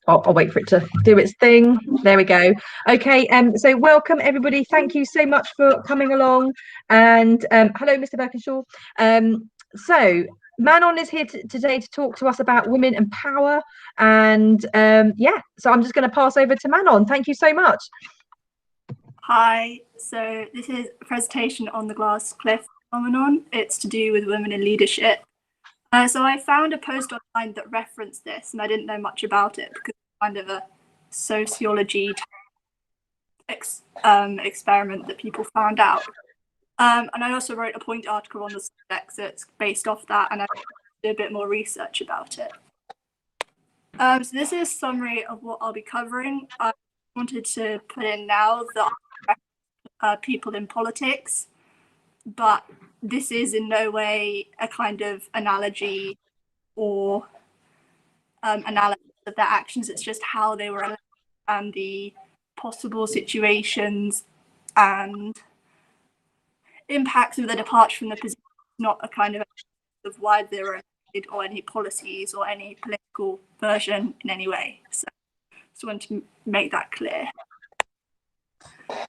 I'll wait for it to do its thing. There we go. Okay, so welcome everybody. Thank you so much for coming along. And hello, Mr. Birkinshaw. So Manon is here today to talk to us about women and power. And yeah, so I'm just going to pass over to Manon. Thank you so much. Hi, so this is a presentation on the glass cliff phenomenon. It's to do with women in leadership. So I found a post online that referenced this, and I didn't know much about it because it's kind of a sociology experiment that people found out. And I also wrote a point article on the subject that's based off that, and I did a bit more research about it. So this is a summary of what I'll be covering. I wanted to put in now that people in politics, but this is in no way a kind of analogy or analysis of their actions. It's just how they were elected and the possible situations and impacts of their departure from the position, not a kind of why they were elected or any policies or any political version in any way. So just wanted to make that clear.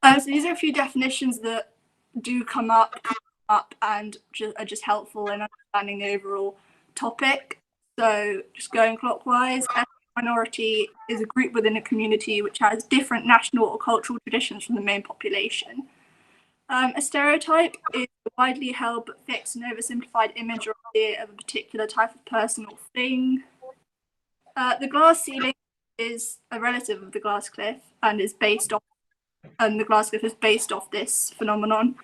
So these are a few definitions that do come up and are just helpful in understanding the overall topic. So just going clockwise, ethnic minority is a group within a community which has different national or cultural traditions from the main population. A stereotype is a widely held but fixed and oversimplified image or idea of a particular type of person or thing. The glass ceiling is a relative of the glass cliff and is based off, and the glass cliff is based off this phenomenon,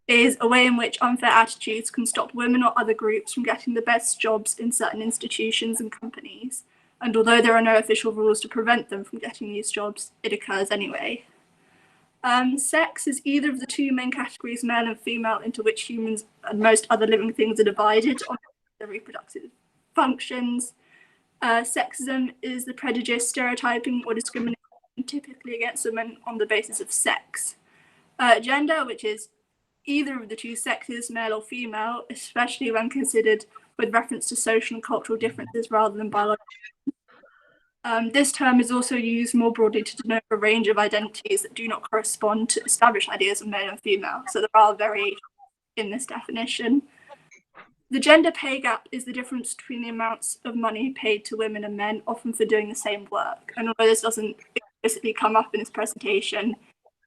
is a way in which unfair attitudes can stop women or other groups from getting the best jobs in certain institutions and companies. And although there are no official rules to prevent them from getting these jobs, it occurs anyway. Sex is either of the two main categories, male and female, into which humans and most other living things are divided on their reproductive functions. Sexism is the prejudice, stereotyping, or discrimination typically against women on the basis of sex. Gender, which is either of the two sexes, male or female, especially when considered with reference to social and cultural differences rather than biological. This term is also used more broadly to denote a range of identities that do not correspond to established ideas of male and female, so there are variations in this definition. The gender pay gap is the difference between the amounts of money paid to women and men, often for doing the same work. And although this doesn't explicitly come up in this presentation,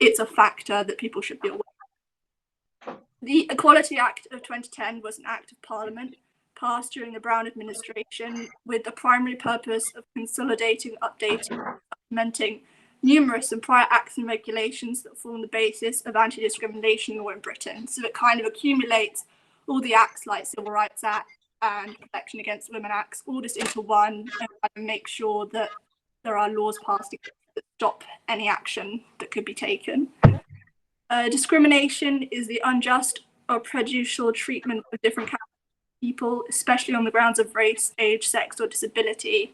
it's a factor that people should be aware of. The Equality Act of 2010 was an act of Parliament passed during the Brown administration with the primary purpose of consolidating, updating, and supplementing numerous and prior acts and regulations that form the basis of anti-discrimination law in Britain. So it kind of accumulates all the acts like Civil Rights Act and Protection Against Women Acts all just into one and kind of make sure that there are laws passed that stop any action that could be taken. Discrimination is the unjust or prejudicial treatment of different people, especially on the grounds of race, age, sex, or disability.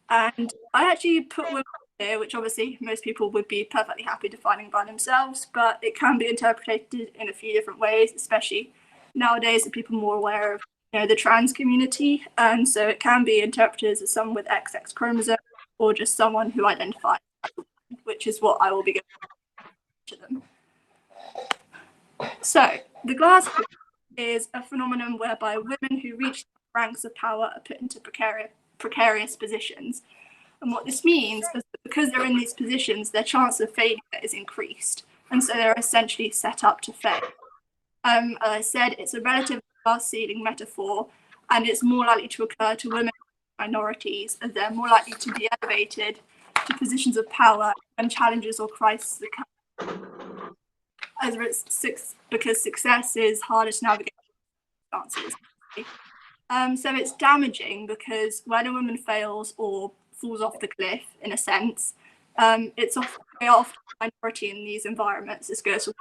And I actually put women here, which obviously most people would be perfectly happy defining by themselves, but it can be interpreted in a few different ways, especially nowadays that people are more aware of the trans community. And so it can be interpreted as someone with XX chromosome or just someone who identifies as a woman, which is what I will be going to them. So the glass cliff is a phenomenon whereby women who reach ranks of power are put into precarious positions. And what this means is that because they're in these positions, their chance of failure is increased. And so they're essentially set up to fail. As I said, it's a relative glass ceiling metaphor, and it's more likely to occur to women and minorities, as they're more likely to be elevated to positions of power when challenges or crises occur. Because success is harder to navigate circumstances. So it's damaging because when a woman fails or falls off the cliff, in a sense, it's often a minority in these environments. This goes for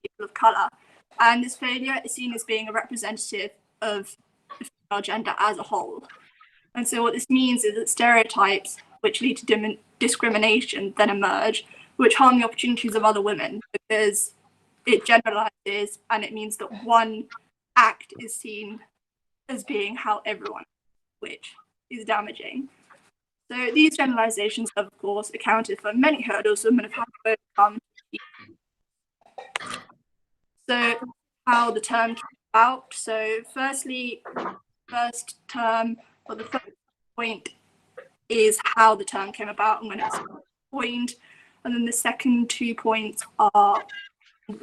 people of colour. And this failure is seen as being a representative of the female gender as a whole. And so what this means is that stereotypes which lead to discrimination then emerge, which harm the opportunities of other women because it generalizes and it means that one act is seen as being how everyone, which is damaging. So these generalizations have, of course, accounted for many hurdles women have had to overcome. So how the term came about. So firstly, first term, or the first point is how the term came about and when it was coined. And then the second 2 points are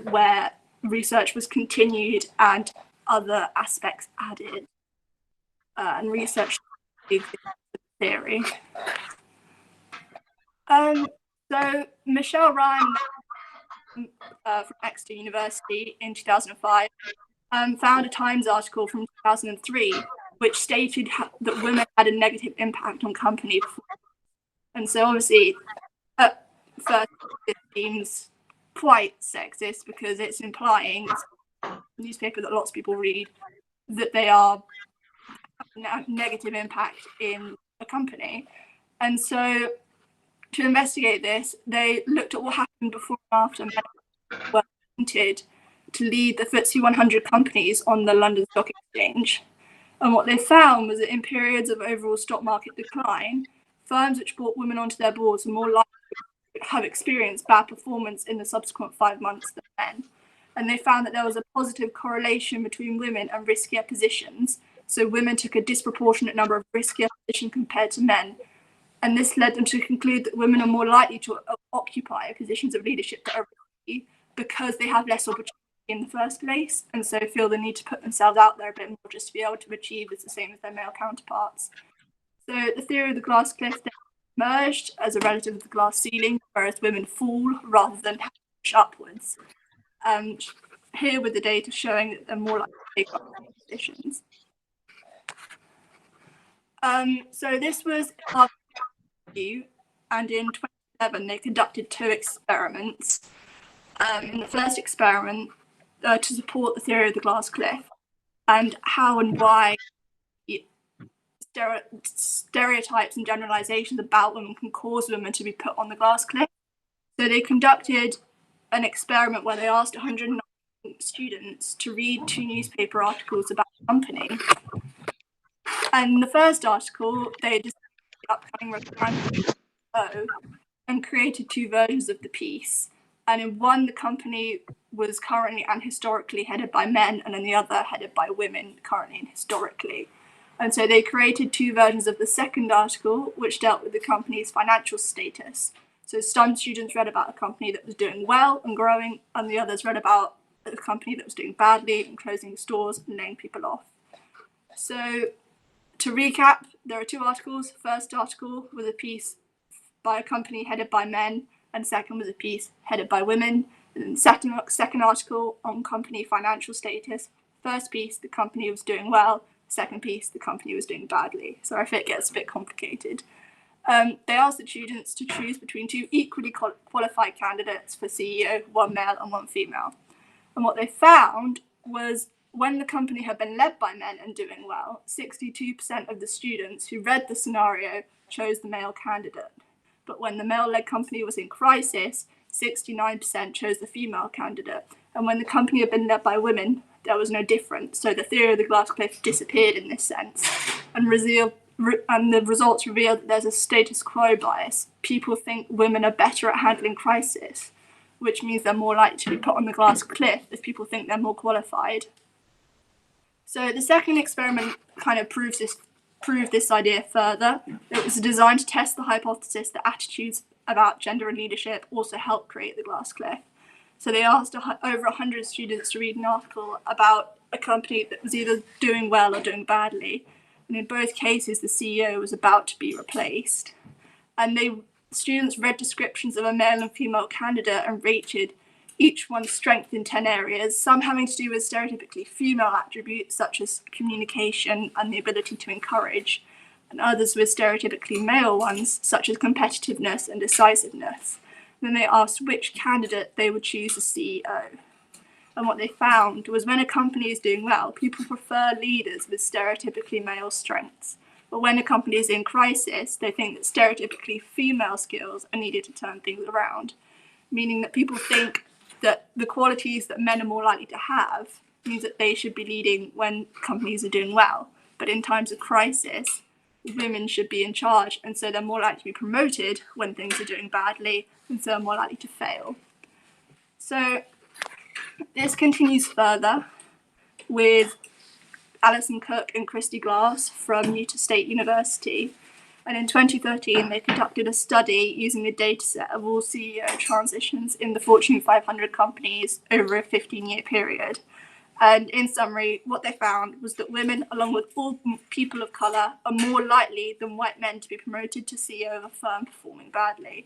where research was continued and other aspects added, and research theory. So Michelle Ryan from Exeter University in 2005 found a Times article from 2003 which stated that women had a negative impact on company performance. And so obviously at first it seems quite sexist because it's implying, it's a newspaper that lots of people read, that they are having a negative impact in a company. And so to investigate this, they looked at what happened before and after men were appointed to lead the FTSE 100 companies on the London Stock Exchange. And what they found was that in periods of overall stock market decline, firms which brought women onto their boards were more likely to have experienced bad performance in the subsequent 5 months than men. And they found that there was a positive correlation between women and riskier positions. So women took a disproportionate number of riskier positions compared to men. And this led them to conclude that women are more likely to occupy positions of leadership that are risky because they have less opportunity in the first place, and so feel the need to put themselves out there a bit more just to be able to achieve as the same as their male counterparts. So the theory of the glass cliff emerged as a relative of the glass ceiling, whereas women fall rather than push upwards. Here with the data showing that they're more likely to take up positions. So this was our view, and in 2011 they conducted 2 experiments. In the first experiment, to support the theory of the glass cliff and how and why stereotypes and generalizations about women can cause women to be put on the glass cliff. So they conducted an experiment where they asked 109 students to read 2 newspaper articles about the company. And the first article, they discussed the upcoming referendum and created 2 versions of the piece. And in one, the company was currently and historically headed by men, and in the other, headed by women, currently and historically. And so they created 2 versions of the second article, which dealt with the company's financial status. So some students read about a company that was doing well and growing, and the others read about a company that was doing badly and closing stores and laying people off. So to recap, there are 2 articles. First article was a piece by a company headed by men, and second was a piece headed by women. And second article on company financial status. First piece, the company was doing well. Second piece, the company was doing badly. Sorry if it gets a bit complicated. They asked the students to choose between 2 equally qualified candidates for CEO, 1 male and 1 female. And what they found was when the company had been led by men and doing well, 62% of the students who read the scenario chose the male candidate. But when the male-led company was in crisis, 69% chose the female candidate. And when the company had been led by women, there was no difference. So the theory of the glass cliff disappeared in this sense. And the results revealed that there's a status quo bias. People think women are better at handling crisis, which means they're more likely to be put on the glass cliff if people think they're more qualified. So the second experiment kind of proved this idea further. It was designed to test the hypothesis that attitudes about gender and leadership also help create the glass cliff. So they asked over 100 students to read an article about a company that was either doing well or doing badly. And in both cases, the CEO was about to be replaced. And students read descriptions of a male and female candidate and rated each one's strength in 10 areas, some having to do with stereotypically female attributes such as communication and the ability to encourage, and others with stereotypically male ones such as competitiveness and decisiveness. And then they asked which candidate they would choose as CEO. And what they found was when a company is doing well, people prefer leaders with stereotypically male strengths. But when a company is in crisis, they think that stereotypically female skills are needed to turn things around, meaning that people think that the qualities that men are more likely to have means that they should be leading when companies are doing well. But in times of crisis, women should be in charge, and so they're more likely to be promoted when things are doing badly, and so are more likely to fail. So this continues further with Alison Cook and Christy Glass from Utah State University. And in 2013, they conducted a study using the dataset of all CEO transitions in the Fortune 500 companies over a 15-year period. And in summary, what they found was that women, along with all people of colour, are more likely than white men to be promoted to CEO of a firm performing badly.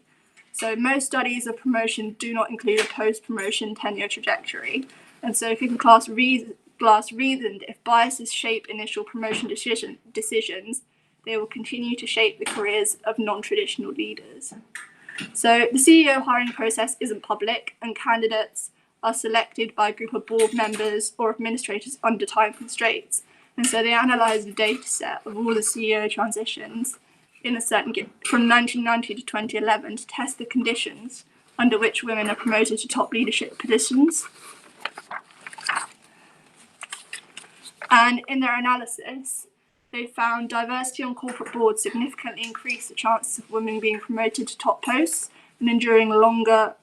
So most studies of promotion do not include a post-promotion tenure trajectory. And so Glass reasoned if biases shape initial promotion decisions, they will continue to shape the careers of non-traditional leaders. So the CEO hiring process isn't public, and candidates are selected by a group of board members or administrators under time constraints. And so they analyse the data set of all the CEO transitions in a certain from 1990 to 2011 to test the conditions under which women are promoted to top leadership positions. And in their analysis, they found diversity on corporate boards significantly increased the chances of women being promoted to top posts and enduring longer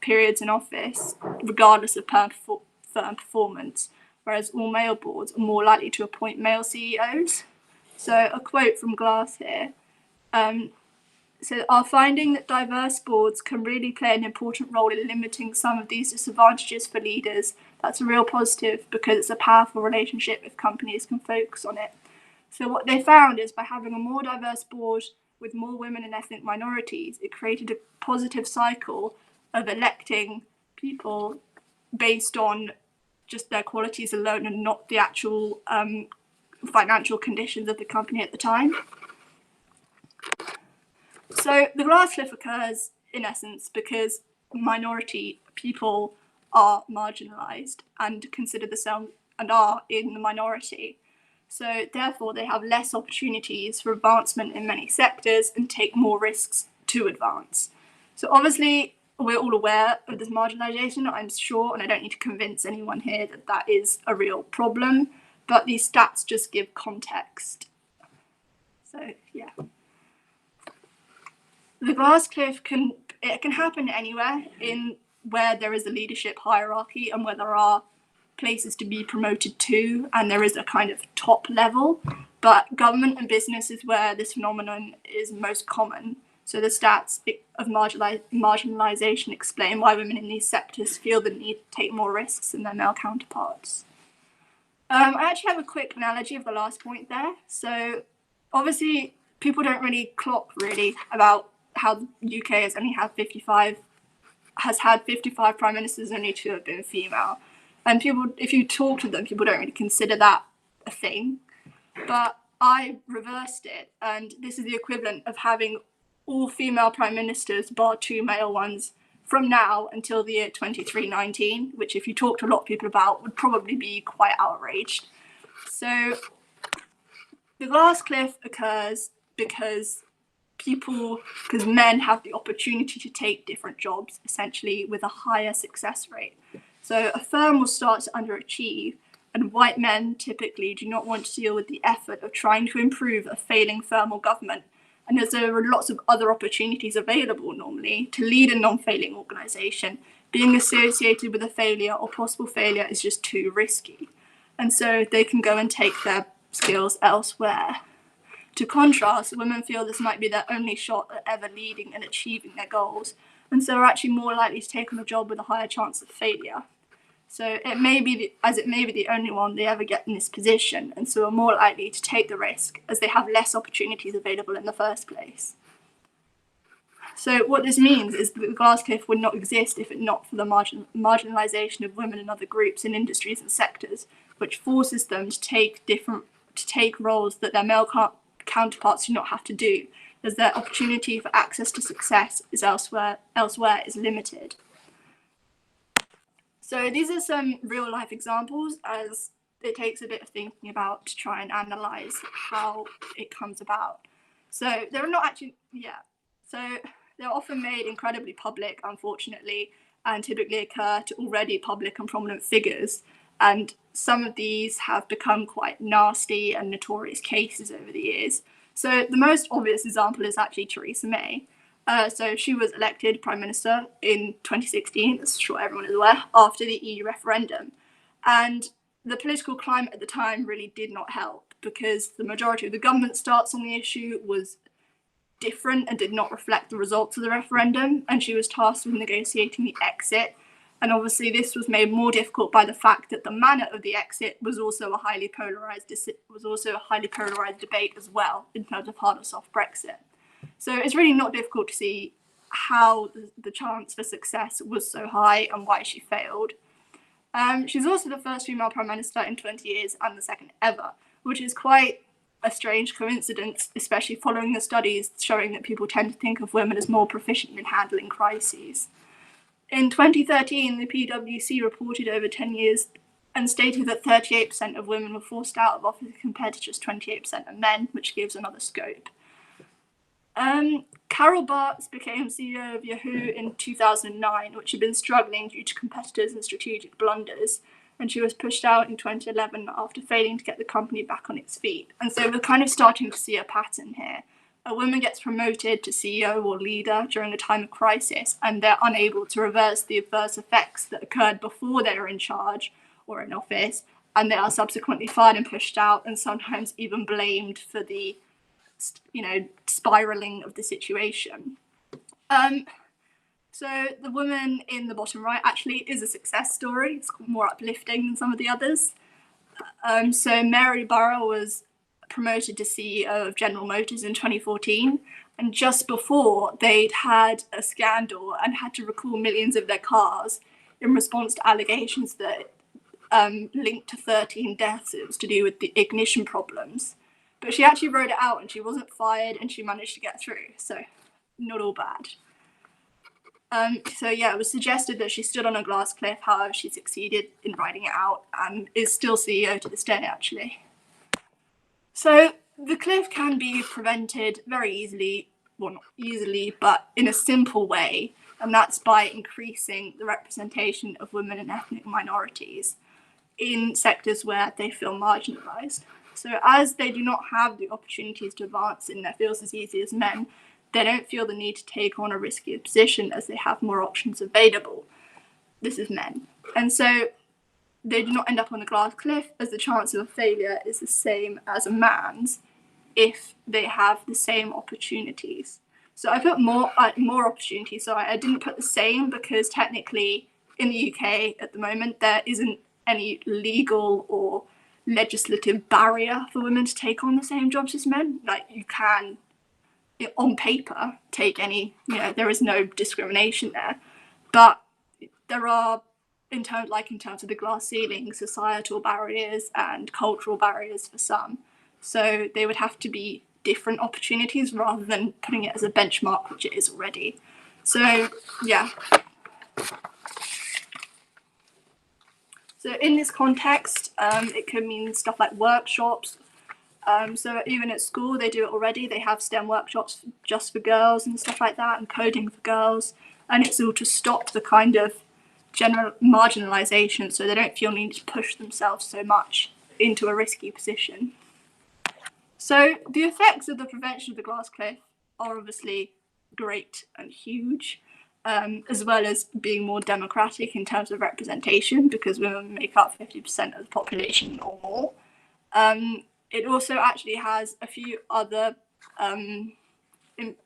periods in office, regardless of firm performance, whereas all male boards are more likely to appoint male CEOs. So a quote from Glass here. So our finding that diverse boards can really play an important role in limiting some of these disadvantages for leaders, that's a real positive because it's a powerful relationship if companies can focus on it. So what they found is by having a more diverse board with more women and ethnic minorities, it created a positive cycle of electing people based on just their qualities alone and not the actual financial conditions of the company at the time. So the glass cliff occurs, in essence, because minority people are marginalised and consider themselves and are in the minority. So therefore, they have less opportunities for advancement in many sectors and take more risks to advance. So obviously, we're all aware of this marginalisation, I'm sure, and I don't need to convince anyone here that that is a real problem, but these stats just give context. So, yeah. The glass cliff can happen anywhere in where there is a leadership hierarchy and where there are places to be promoted to, and there is a kind of top level, but government and business is where this phenomenon is most common. So the stats of marginalisation explain why women in these sectors feel the need to take more risks than their male counterparts. I actually have a quick analogy of the last point there. So obviously people don't really clock really about how the UK has had 55 prime ministers, only 2 have been female. And people, if you talk to them, people don't really consider that a thing. But I reversed it, and this is the equivalent of having all female prime ministers, bar 2 male ones, from now until the year 2319, which if you talk to a lot of people about, would probably be quite outraged. So the glass cliff occurs because men have the opportunity to take different jobs, essentially with a higher success rate. So a firm will start to underachieve, and white men typically do not want to deal with the effort of trying to improve a failing firm or government. And as there are lots of other opportunities available normally to lead a non-failing organisation, being associated with a failure or possible failure is just too risky. And so they can go and take their skills elsewhere. To contrast, women feel this might be their only shot at ever leading and achieving their goals, and so are actually more likely to take on a job with a higher chance of failure. So it may be the only one they ever get in this position, and so are more likely to take the risk as they have less opportunities available in the first place. So what this means is that the glass cliff would not exist if it not for the marginalisation of women and other groups in industries and sectors, which forces them to take roles that their male counterparts do not have to do, as their opportunity for access to success is elsewhere is limited. So these are some real life examples, as it takes a bit of thinking about to try and analyse how it comes about. So they're not actually, so they're often made incredibly public, unfortunately, and typically occur to already public and prominent figures. And some of these have become quite nasty and notorious cases over the years. So the most obvious example is actually Theresa May. So she was elected Prime Minister in 2016, as I'm sure everyone is aware, after the EU referendum. And the political climate at the time really did not help, because the majority of the government stance on the issue was different and did not reflect the results of the referendum, and she was tasked with negotiating the exit. And obviously this was made more difficult by the fact that the manner of the exit was also a highly polarised debate as well, in terms of hard or soft Brexit. So it's really not difficult to see how the chance for success was so high and why she failed. She's also the first female Prime Minister in 20 years and the second ever, which is quite a strange coincidence, especially following the studies showing that people tend to think of women as more proficient in handling crises. In 2013, the PwC reported over 10 years and stated that 38% of women were forced out of office compared to just 28% of men, which gives another scope. Carol Bartz became CEO of Yahoo in 2009, which had been struggling due to competitors and strategic blunders, and she was pushed out in 2011 after failing to get the company back on its feet. And so we're kind of starting to see a pattern here. A woman gets promoted to CEO or leader during a time of crisis, and they're unable to reverse the adverse effects that occurred before they were in charge or in office, and they are subsequently fired and pushed out, and sometimes even blamed for the spiraling of the situation. So the woman in the bottom right actually is a success story. It's more uplifting than some of the others. So Mary Barra was promoted to CEO of General Motors in 2014, and just before they'd had a scandal and had to recall millions of their cars in response to allegations that linked to 13 deaths. It was to do with the ignition problems. But she actually wrote it out and she wasn't fired and she managed to get through. So not all bad. So yeah, it was suggested that she stood on a glass cliff. However, she succeeded in writing it out and is still CEO to this day, actually. So the cliff can be prevented very easily, well, not easily, but in a simple way. And that's by increasing the representation of women and ethnic minorities in sectors where they feel marginalised. So as they do not have the opportunities to advance in their fields as easy as men, they don't feel the need to take on a riskier position as they have more options available. This is men. And so they do not end up on the glass cliff, as the chance of a failure is the same as a man's if they have the same opportunities. So I put more opportunities. So I didn't put the same because technically in the UK at the moment there isn't any legal or legislative barrier for women to take on the same jobs as men. Like, you can, on paper, take any, there is no discrimination there. But there are, in terms of the glass ceiling, societal barriers and cultural barriers for some. So they would have to be different opportunities rather than putting it as a benchmark, which it is already. So yeah. So in this context, it could mean stuff like workshops. So even at school, they do it already. They have STEM workshops just for girls and stuff like that, and coding for girls. And it's all to stop the kind of general marginalisation, so they don't feel need to push themselves so much into a risky position. So the effects of the prevention of the glass cliff are obviously great and huge. As well as being more democratic in terms of representation, because women make up 50% of the population or more. It also actually has a few other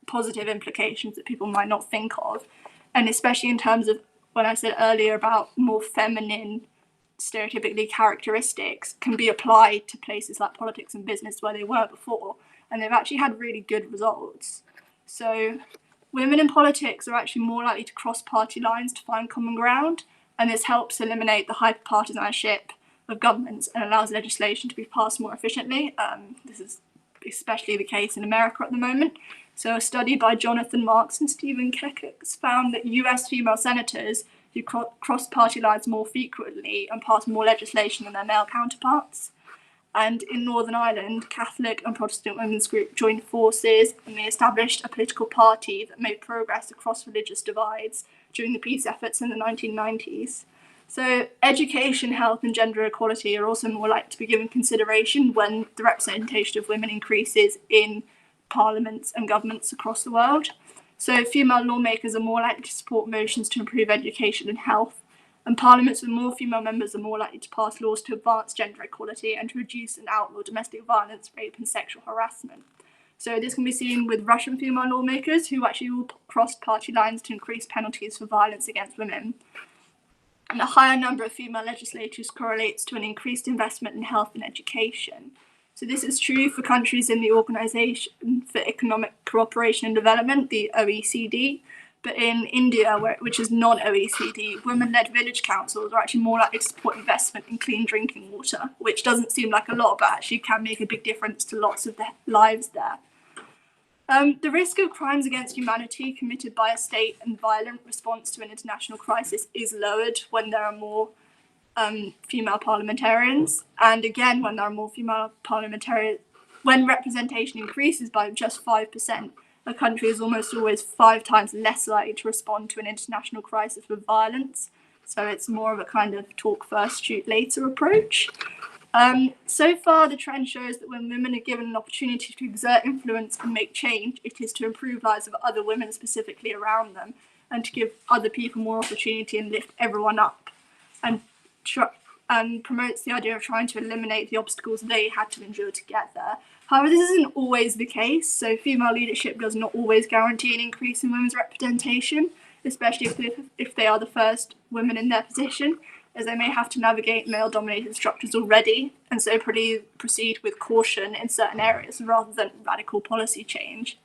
positive implications that people might not think of, and especially in terms of when I said earlier about more feminine stereotypically characteristics can be applied to places like politics and business where they were before, and they've actually had really good results. So women in politics are actually more likely to cross party lines to find common ground, and this helps eliminate the hyper-partisanship of governments and allows legislation to be passed more efficiently. This is especially the case in America at the moment. So a study by Jonathan Marks and Stephen Kekes found that US female senators who cross party lines more frequently and pass more legislation than their male counterparts. And in Northern Ireland, Catholic and Protestant women's group joined forces, and they established a political party that made progress across religious divides during the peace efforts in the 1990s. So education, health and gender equality are also more likely to be given consideration when the representation of women increases in parliaments and governments across the world. So female lawmakers are more likely to support motions to improve education and health, and parliaments with more female members are more likely to pass laws to advance gender equality and to reduce and outlaw domestic violence, rape and sexual harassment. So this can be seen with Russian female lawmakers who actually all crossed party lines to increase penalties for violence against women. And a higher number of female legislators correlates to an increased investment in health and education. So this is true for countries in the Organisation for Economic Cooperation and Development, the OECD, but in India, which is non-OECD, women-led village councils are actually more likely to support investment in clean drinking water, which doesn't seem like a lot, but actually can make a big difference to lots of their lives there. The risk of crimes against humanity committed by a state and violent response to an international crisis is lowered when there are more female parliamentarians. And again, when there are more female parliamentarians, when representation increases by just 5%, a country is almost always 5 times less likely to respond to an international crisis with violence. So it's more of a kind of talk first, shoot later approach. So far, the trend shows that when women are given an opportunity to exert influence and make change, it is to improve lives of other women specifically around them, and to give other people more opportunity and lift everyone up, and promotes the idea of trying to eliminate the obstacles they had to endure to get there. However, this isn't always the case, so female leadership does not always guarantee an increase in women's representation, especially if they are the first women in their position, as they may have to navigate male-dominated structures already, and so proceed with caution in certain areas rather than radical policy change.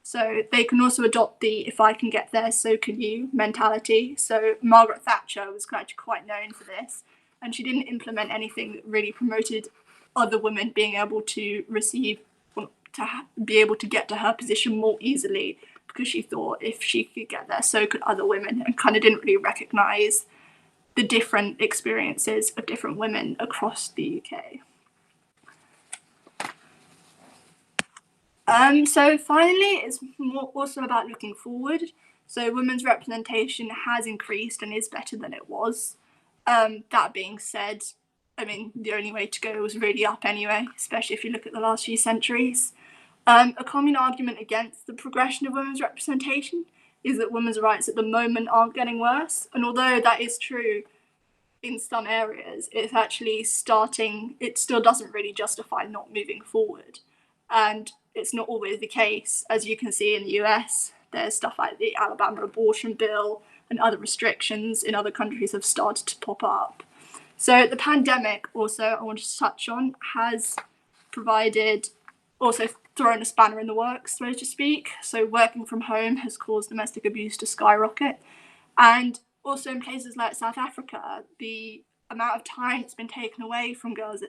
So they can also adopt the "if I can get there, so can you" mentality. So Margaret Thatcher was actually quite known for this, and she didn't implement anything that really promoted other women being able to be able to get to her position more easily, because she thought if she could get there, so could other women, and kind of didn't really recognise the different experiences of different women across the UK. So finally, it's also about looking forward. So women's representation has increased and is better than it was. That being said, I mean, the only way to go was really up anyway, especially if you look at the last few centuries. A common argument against the progression of women's representation is that women's rights at the moment aren't getting worse. And although that is true in some areas, it's actually it still doesn't really justify not moving forward. And it's not always the case. As you can see in the US, there's stuff like the Alabama abortion bill and other restrictions in other countries have started to pop up. So the pandemic also, I wanted to touch on, has also thrown a spanner in the works, so to speak. So working from home has caused domestic abuse to skyrocket. And also in places like South Africa, the amount of time that's been taken away from girls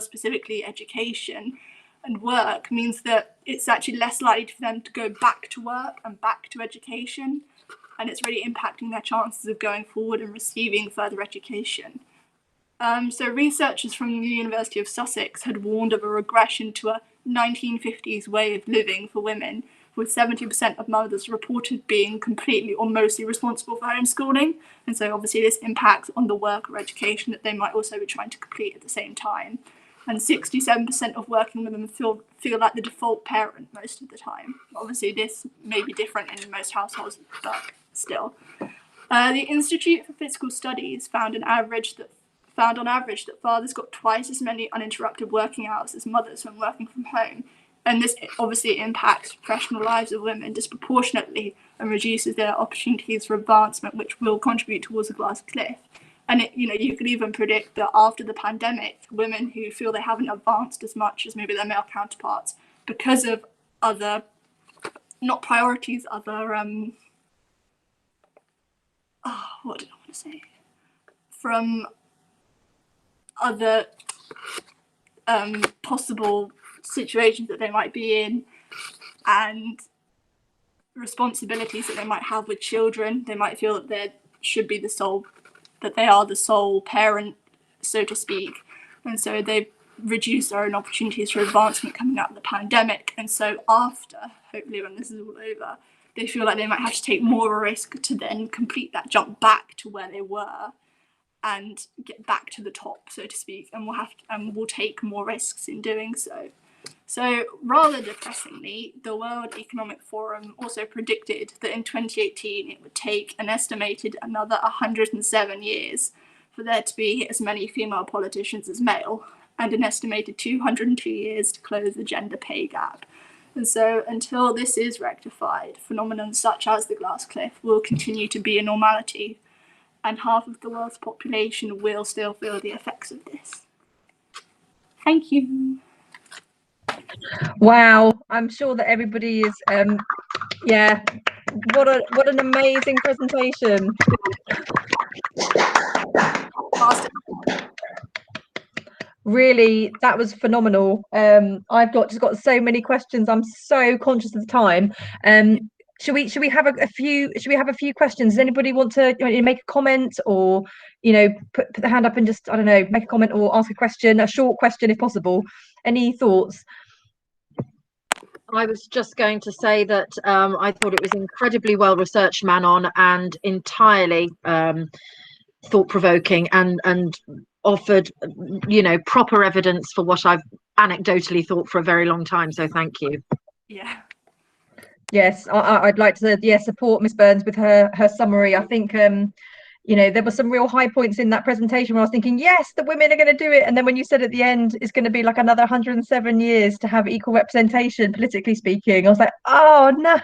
specifically education and work means that it's actually less likely for them to go back to work and back to education. And it's really impacting their chances of going forward and receiving further education. So researchers from the University of Sussex had warned of a regression to a 1950s way of living for women, with 70% of mothers reported being completely or mostly responsible for homeschooling. And so obviously this impacts on the work or education that they might also be trying to complete at the same time. And 67% of working women feel like the default parent most of the time. Obviously this may be different in most households, but still. The Institute for Physical Studies found on average that fathers got twice as many uninterrupted working hours as mothers when working from home. And this obviously impacts professional lives of women disproportionately and reduces their opportunities for advancement, which will contribute towards a glass cliff. And you could even predict that after the pandemic, women who feel they haven't advanced as much as maybe their male counterparts because of other, not priorities, other, what did I want to say? From other possible situations that they might be in and responsibilities that they might have with children, they might feel that they are the sole parent, so to speak, and so they've reduced their own opportunities for advancement coming out of the pandemic. And so after, hopefully when this is all over, they feel like they might have to take more risk to then complete that jump back to where they were and get back to the top, so to speak, and we'll take more risks in doing so. So rather depressingly, the World Economic Forum also predicted that in 2018 it would take an estimated another 107 years for there to be as many female politicians as male, and an estimated 202 years to close the gender pay gap. And so until this is rectified, phenomena such as the glass cliff will continue to be a normality, and half of the world's population will still feel the effects of this. Thank you. Wow, I'm sure that everybody is yeah, what an amazing presentation. Really, that was phenomenal. I've just got so many questions. I'm so conscious of the time. Should we have a few questions? Does anybody want to make a comment, or put the hand up and just, I don't know, make a comment or ask a question, a short question if possible? Any thoughts? I was just going to say that I thought it was incredibly well researched, Manon, and entirely thought-provoking, and offered proper evidence for what I've anecdotally thought for a very long time. So thank you. Yeah. Yes, I'd like to support Miss Burns with her summary. I think there were some real high points in that presentation where I was thinking, yes, the women are going to do it. And then when you said at the end, it's going to be like another 107 years to have equal representation, politically speaking, I was like, oh no.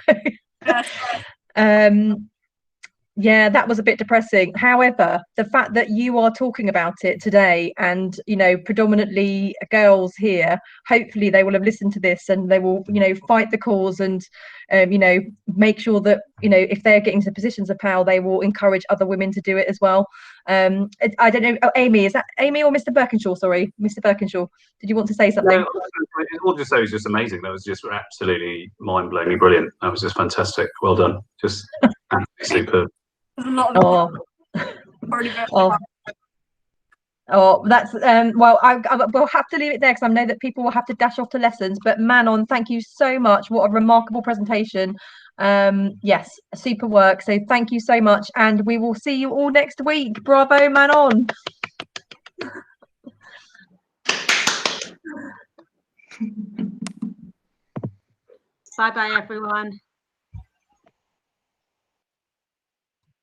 Yeah, that was a bit depressing. However, the fact that you are talking about it today, and predominantly girls here, hopefully they will have listened to this and they will fight the cause, and make sure that if they're getting to positions of power, they will encourage other women to do it as well. I don't know, Amy, is that Amy or Mr. Birkinshaw? Sorry, Mr. Birkinshaw, did you want to say something? No, all just say it was just amazing. That was just absolutely mind-blowingly brilliant. That was just fantastic. Well done. Just absolutely superb. There's a lot of that's well, I will have to leave it there because I know that people will have to dash off to lessons. But Manon, thank you so much. What a remarkable presentation. Yes, super work. So thank you so much, and we will see you all next week. Bravo, Manon. Bye bye, everyone.